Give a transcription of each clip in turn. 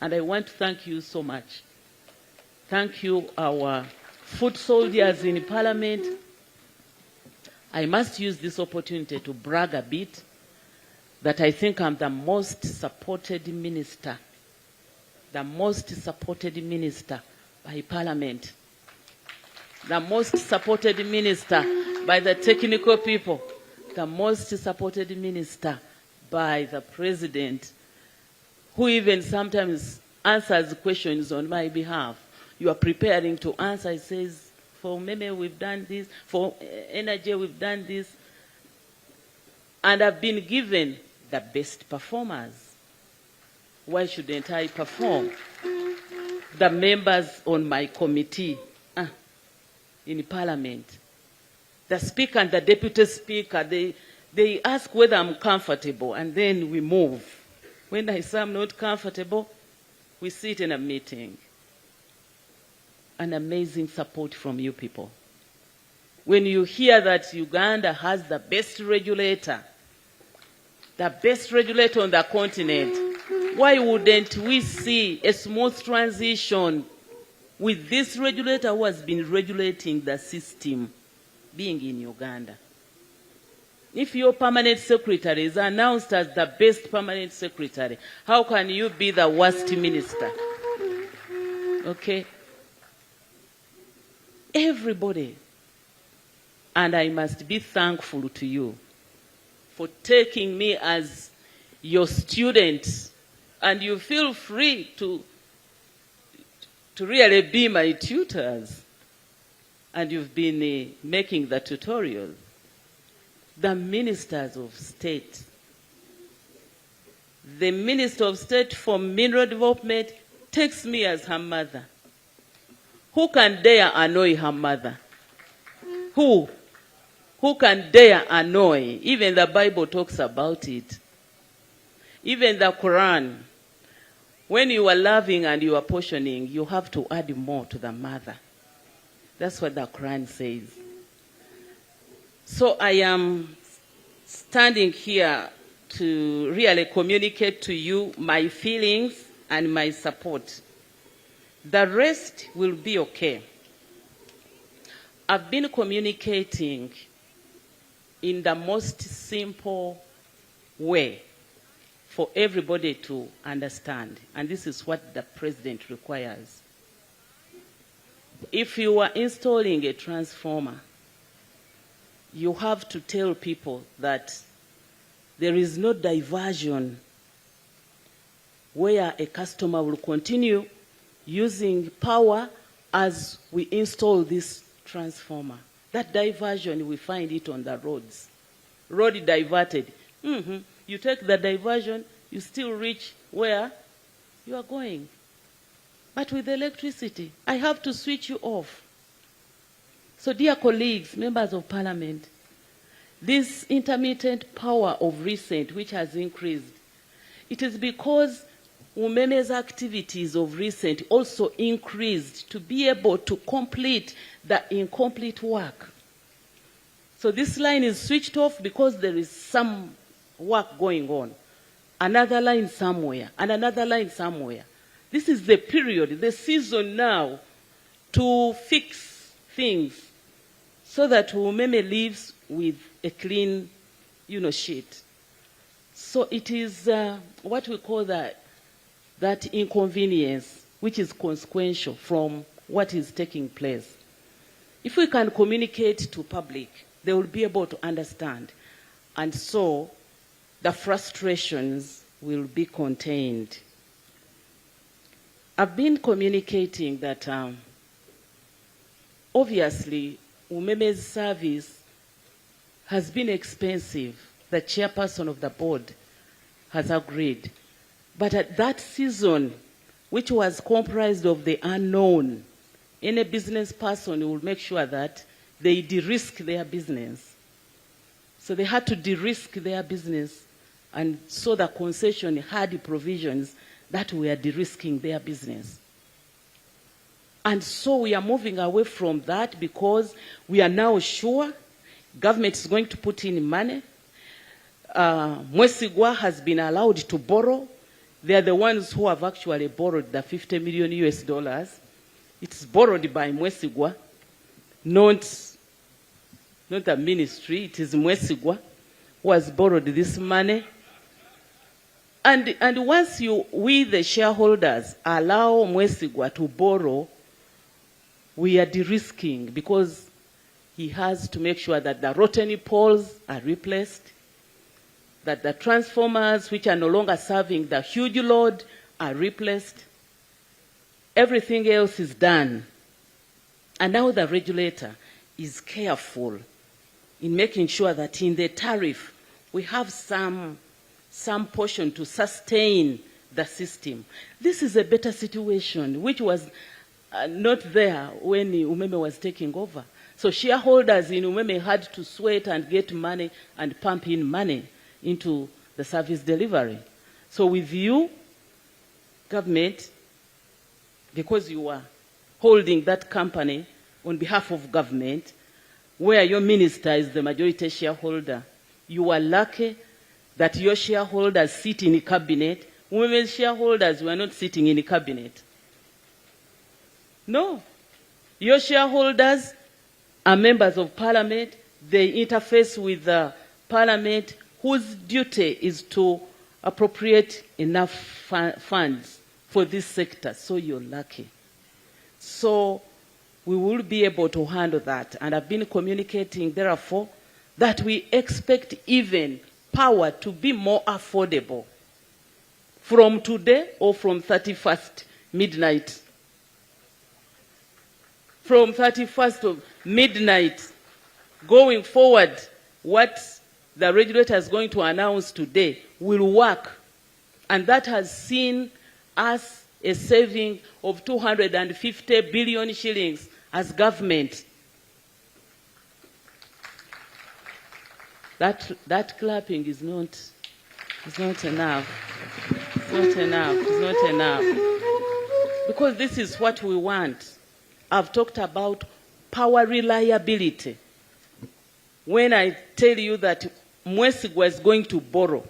And I want to thank you so much. Thank you, our foot soldiers in Parliament. I must use this opportunity to brag a bit that I think I'm the most supported minister. The most supported minister by Parliament. The most supported minister by the technical people. The most supported minister by the President, who even sometimes answers questions on my behalf. You are preparing to answer, he says, for UMEME we've done this, for energy we've done this. And I've been given the best performers. Why shouldn't I perform? The members on my committee in Parliament, the Speaker and the Deputy Speaker, they ask whether I'm comfortable, and then we move. When I say I'm not comfortable, we sit in a meeting. An amazing support from you people. When you hear that Uganda has the best regulator on the continent, why wouldn't we see a smooth transition with this regulator who has been regulating the system being in Uganda? If your permanent secretary is announced as the best permanent secretary, how can you be the worst minister? Okay? Everybody. And I must be thankful to you for taking me as your student. And you feel free to really be my tutors. And you've been making the tutorials. The ministers of state. The Minister of State for Mineral Development takes me as her mother. Who can dare annoy her mother? Who? Who can dare annoy? Even the Bible talks about it. Even the Quran. When you are loving and you are portioning, you have to add more to the mother. That's what the Quran says. So I am standing here to really communicate to you my feelings and my support. The rest will be okay. I've been communicating in the most simple way for everybody to understand. And this is what the President requires. If you are installing a transformer, you have to tell people that there is no diversion where a customer will continue using power as we install this transformer. That diversion, we find it on the roads. Road diverted. You take the diversion, you still reach where you are going. But with electricity, I have to switch you off. So dear colleagues, members of Parliament, this intermittent power of recent, which has increased, it is because UMEME's activities of recent also increased to be able to complete the incomplete work. So this line is switched off because there is some work going on. Another line somewhere, and another line somewhere. This is the period, the season now to fix things so that UMEME lives with a clean, sheet. So it is what we call that inconvenience, which is consequential from what is taking place. If we can communicate to public, they will be able to understand. And so the frustrations will be contained. I've been communicating that obviously UMEME's service has been expensive. The chairperson of the board has agreed. But at that season, which was comprised of the unknown, any business person will make sure that they de-risk their business. So they had to de-risk their business, and so the concession had provisions that were de-risking their business. And so we are moving away from that because we are now sure government is going to put in money. Mwesigwa has been allowed to borrow. They are the ones who have actually borrowed the 50 million US dollars. It's borrowed by Mwesigwa, not the ministry. It is Mwesigwa who has borrowed this money. And once we the shareholders allow Mwesigwa to borrow, we are de-risking, because he has to make sure that the rotten poles are replaced, that the transformers which are no longer serving the huge load are replaced. Everything else is done. And now the regulator is careful in making sure that in the tariff we have some portion to sustain the system. This is a better situation, which was not there when UMEME was taking over. So shareholders in UMEME had to sweat and get money and pump in money into the service delivery. So with you, government, because you are holding that company on behalf of government, where your minister is the majority shareholder, you are lucky that your shareholders sit in the cabinet. Women's shareholders were not sitting in the cabinet. No. Your shareholders are members of parliament. They interface with the parliament, whose duty is to appropriate enough funds for this sector. So you're lucky. So we will be able to handle that. And I've been communicating, therefore, that we expect even power to be more affordable from today or from 31st midnight. From 31st of midnight going forward, what the regulator is going to announce today will work. And that has seen us a saving of 250 billion shillings as government. That clapping is not enough. It's not enough. It's not enough. Because this is what we want. I've talked about power reliability. When I tell you that Mwesigwa is going to borrow,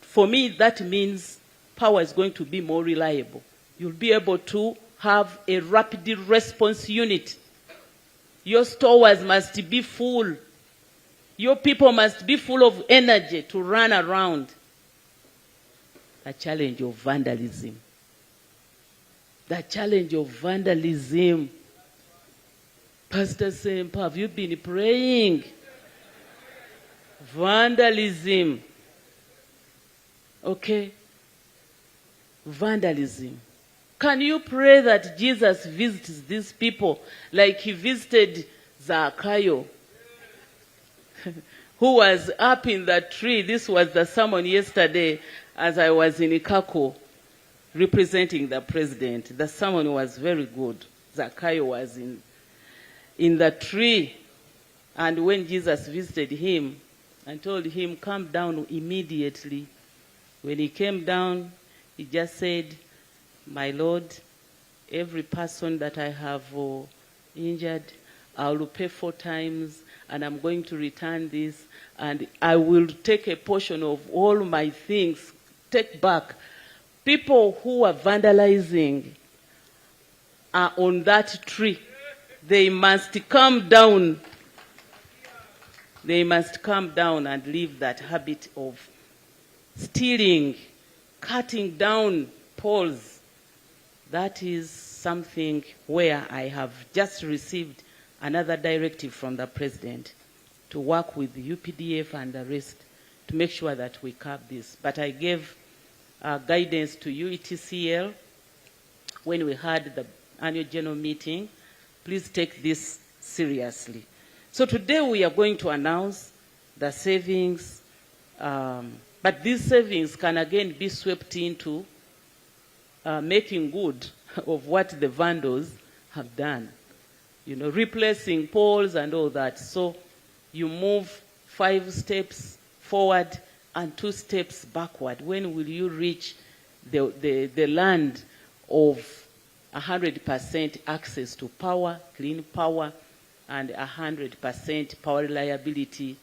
for me that means power is going to be more reliable. You'll be able to have a rapid response unit. Your stores must be full. Your people must be full of energy to run around. The challenge of vandalism. The challenge of vandalism. Pastor Sempa, have you been praying? Vandalism. Okay? Vandalism. Can you pray that Jesus visits these people like he visited Zacchaeus, who was up in the tree? This was the sermon yesterday as I was in Ikako representing the president. The sermon was very good. Zacchaeus was in the tree, and when Jesus visited him and told him, come down immediately, when he came down, he just said, my Lord, every person that I have injured, I will pay 4 times, and I'm going to return this, and I will take a portion of all my things, take back. People who are vandalizing are on that tree. They must come down. They must come down and leave that habit of stealing, cutting down poles. That is something where I have just received another directive from the president to work with the UPDF and the rest to make sure that we curb this. But I gave guidance to UEDCL when we had the annual general meeting. Please take this seriously. So today we are going to announce the savings, but these savings can again be swept into making good of what the vandals have done. You know, replacing poles and all that. So you move 5 steps forward and 2 steps backward. When will you reach the land of 100% access to power, clean power, and 100% power reliability,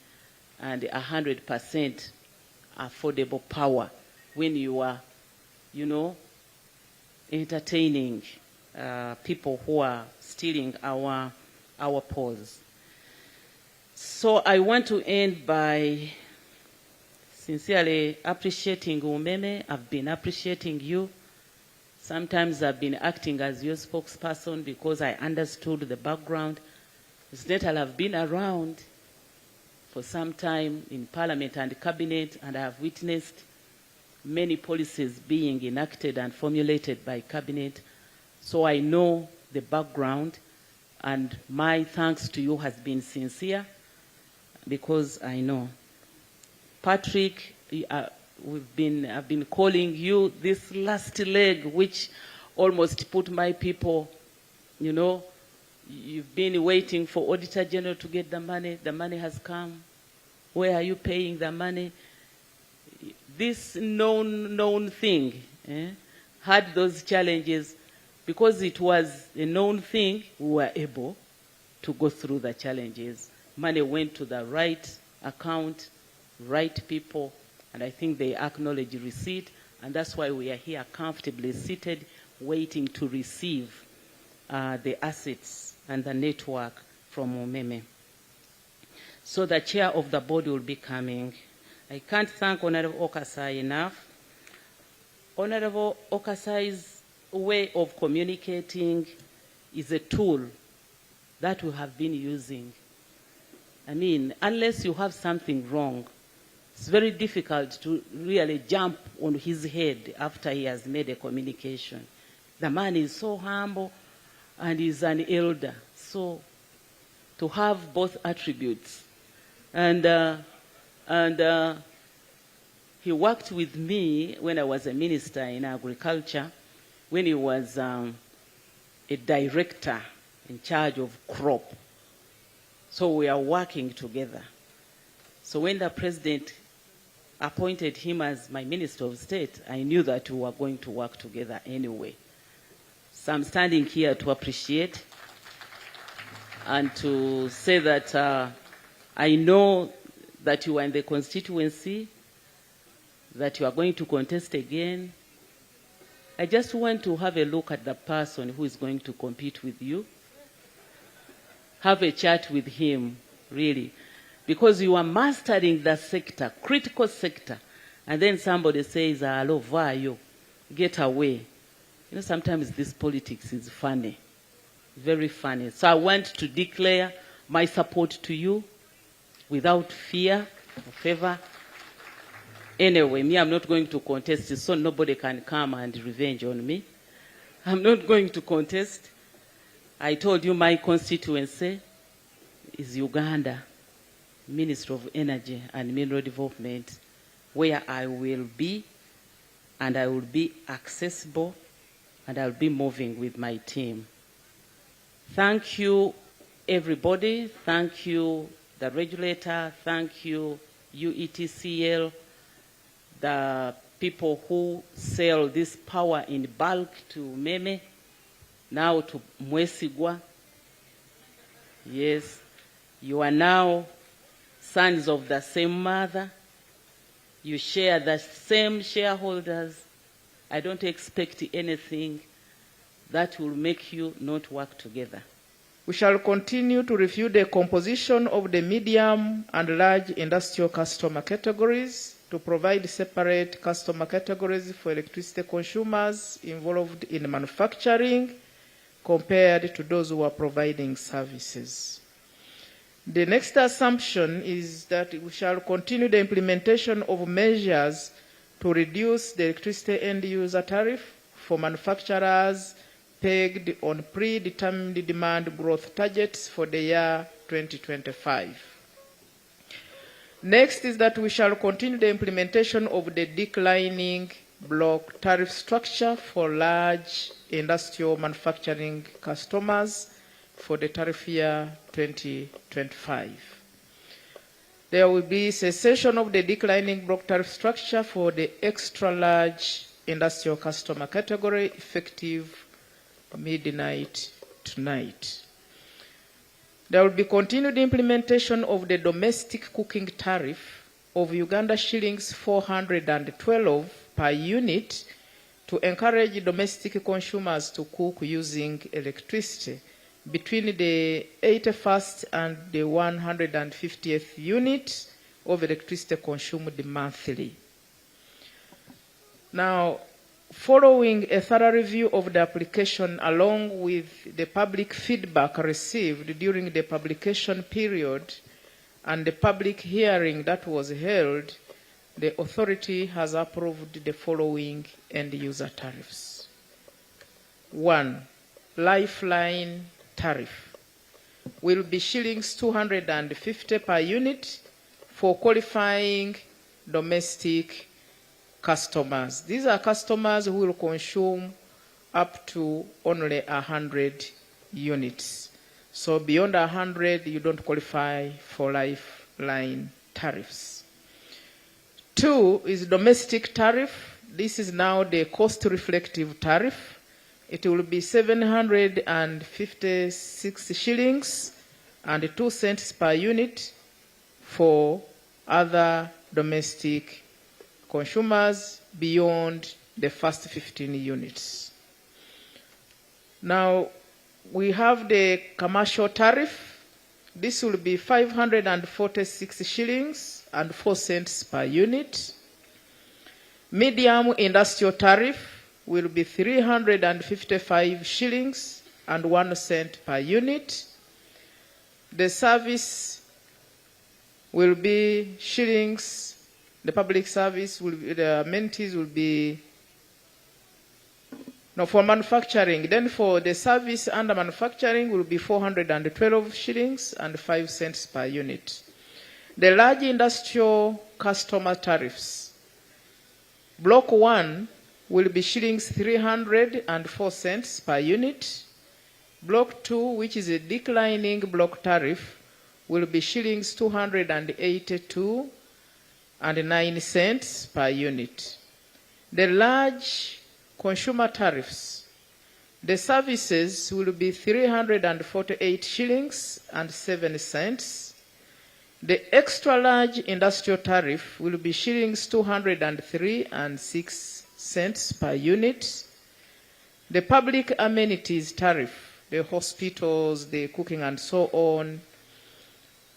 and 100% affordable power? When you are entertaining people who are stealing our polls. So I want to end by sincerely appreciating UMEME. I've been appreciating you. Sometimes I've been acting as your spokesperson because I understood the background. Incidentally, I've been around for some time in Parliament and Cabinet, and I have witnessed many policies being enacted and formulated by Cabinet. So I know the background, and my thanks to you has been sincere because I know. Patrick, I've been calling you this last leg, which almost put my people, you've been waiting for Auditor General to get the money. The money has come. Where are you paying the money? This known thing had those challenges. Because it was a known thing, we were able to go through the challenges. Money went to the right account, right people, and I think they acknowledge receipt, and that's why we are here comfortably seated, waiting to receive the assets and the network from UMEME. So the chair of the board will be coming. I can't thank Honorable Okasai enough. Honorable Okasai's way of communicating is a tool that we have been using. I mean, unless you have something wrong, it's very difficult to really jump on his head after he has made a communication. The man is so humble and is an elder. So to have both attributes. And he worked with me when I was a minister in agriculture, when he was a director in charge of crop. So we are working together. So when the president appointed him as my Minister of State, I knew that we were going to work together anyway. So I'm standing here to appreciate and to say that I know that you are in the constituency, that you are going to contest again. I just want to have a look at the person who is going to compete with you. Have a chat with him, really. Because you are mastering the sector, critical sector, and then somebody says, "Hello, vayo, get away." Sometimes this politics is funny, very funny. So I want to declare my support to you without fear or favor. Anyway, me, I'm not going to contest, so nobody can come and revenge on me. I'm not going to contest. I told you my constituency is Uganda, Ministry of Energy and Mineral Development, where I will be, and I will be accessible, and I'll be moving with my team. Thank you, everybody. Thank you, the regulator. Thank you, UEDCL, the people who sell this power in bulk to UMEME, now to Mwesigwa. Yes, you are now sons of the same mother. You share the same shareholders. I don't expect anything that will make you not work together. We shall continue to review the composition of the medium and large industrial customer categories to provide separate customer categories for electricity consumers involved in manufacturing compared to those who are providing services. The next assumption is that we shall continue the implementation of measures to reduce the electricity end user tariff for manufacturers pegged on predetermined demand growth targets for the year 2025. Next is that we shall continue the implementation of the declining block tariff structure for large industrial manufacturing customers for the tariff year 2025. There will be cessation of the declining block tariff structure for the extra large industrial customer category effective midnight tonight. There will be continued implementation of the domestic cooking tariff of Uganda shillings 412 per unit to encourage domestic consumers to cook using electricity between the 81st and the 150th unit of electricity consumed monthly. Now, following a thorough review of the application along with the public feedback received during the publication period and the public hearing that was held, the authority has approved the following end-user tariffs. 1. Lifeline tariff will be shillings 250 per unit for qualifying domestic customers. These are customers who will consume up to only 100 units. So beyond 100, you don't qualify for lifeline tariffs. 2 is domestic tariff. This is now the cost-reflective tariff. It will be 756 shillings and 2 cents per unit for other domestic consumers beyond the first 15 units. Now, we have the commercial tariff. This will be 546 shillings and 4 cents per unit. Medium industrial tariff will be 355 shillings and 1 cent per unit. The service will be shillings. The public service will be, the amenities will be, no, for manufacturing. Then for the service under manufacturing will be 412 shillings and 5 cents per unit. The large industrial customer tariffs. Block 1 will be shillings 304 cents per unit. Block 2, which is a declining block tariff, will be shillings 282 and 9 cents per unit. The large consumer tariffs, the services will be 348 shillings and 7 cents. The extra large industrial tariff will be shillings 203 and 6 cents per unit. The public amenities tariff, the hospitals, the cooking and so on,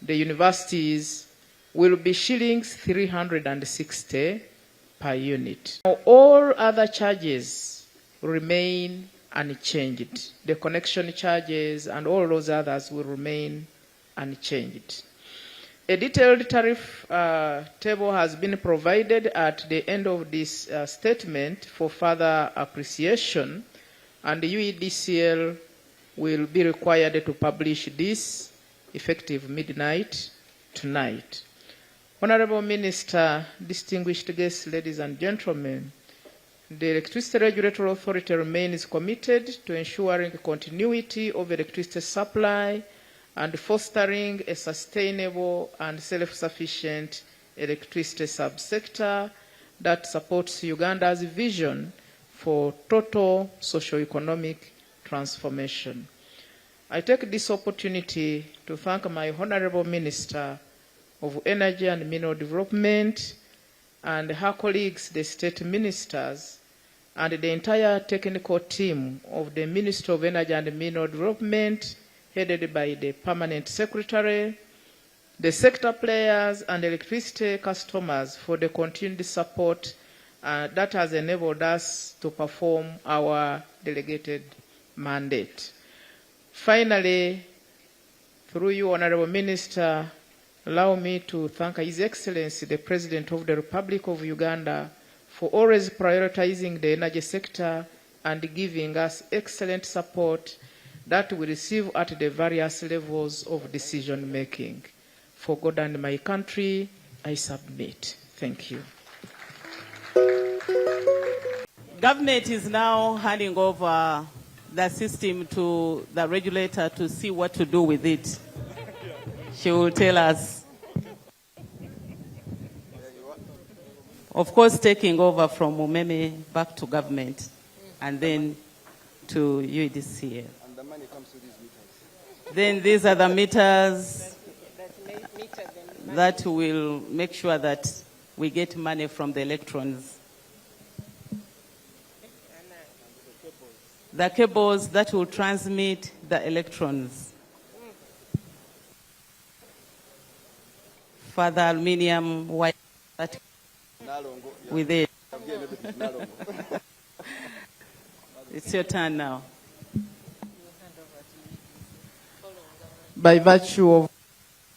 the universities, will be shillings 360 per unit. Now, all other charges remain unchanged. The connection charges and all those others will remain unchanged. A detailed tariff table has been provided at the end of this statement for further appreciation, and the UEDCL will be required to publish this effective midnight tonight. Honorable Minister, distinguished guests, ladies and gentlemen, the Electricity Regulatory Authority remains committed to ensuring continuity of electricity supply and fostering a sustainable and self-sufficient electricity subsector that supports Uganda's vision for total socio-economic transformation. I take this opportunity to thank my Honorable Minister of Energy and Mineral Development and her colleagues, the state ministers, and the entire technical team of the Ministry of Energy and Mineral Development, headed by the Permanent Secretary, the sector players and electricity customers for the continued support that has enabled us to perform our delegated mandate. Finally, through you, Honorable Minister, allow me to thank His Excellency, the President of the Republic of Uganda, for always prioritizing the energy sector and giving us excellent support that we receive at the various levels of decision making. For God and my country, I submit. Thank you. Government is now handing over the system to the regulator to see what to do with it. She will tell us. Of course, taking over from UMEME back to government and then to UEDCL. And the money comes to these meters. Then these are the meters that will make sure that we get money from the electrons. the cables that will transmit the electrons. Further aluminium wire that with it. It's your turn now. By virtue of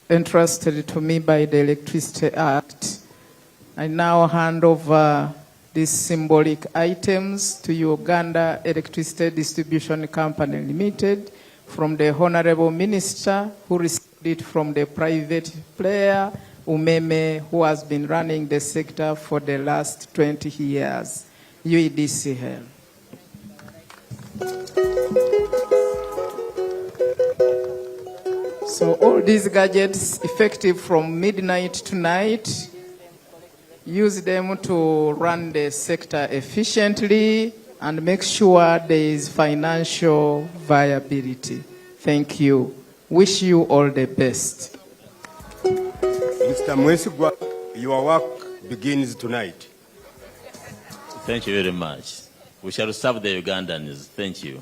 entrusted to me by the Electricity Act, I now hand over these symbolic items to Uganda Electricity Distribution Company Limited from the Honorable Minister, who received it from the private player, UMEME, who has been running the sector for the last 20 years, UEDCL. So all these gadgets, effective from midnight tonight, use them to run the sector efficiently and make sure there is financial viability. Thank you. Wish you all the best. Mr. Mwesigwa, your work begins tonight. Thank you very much. We shall serve the Ugandans. Thank you.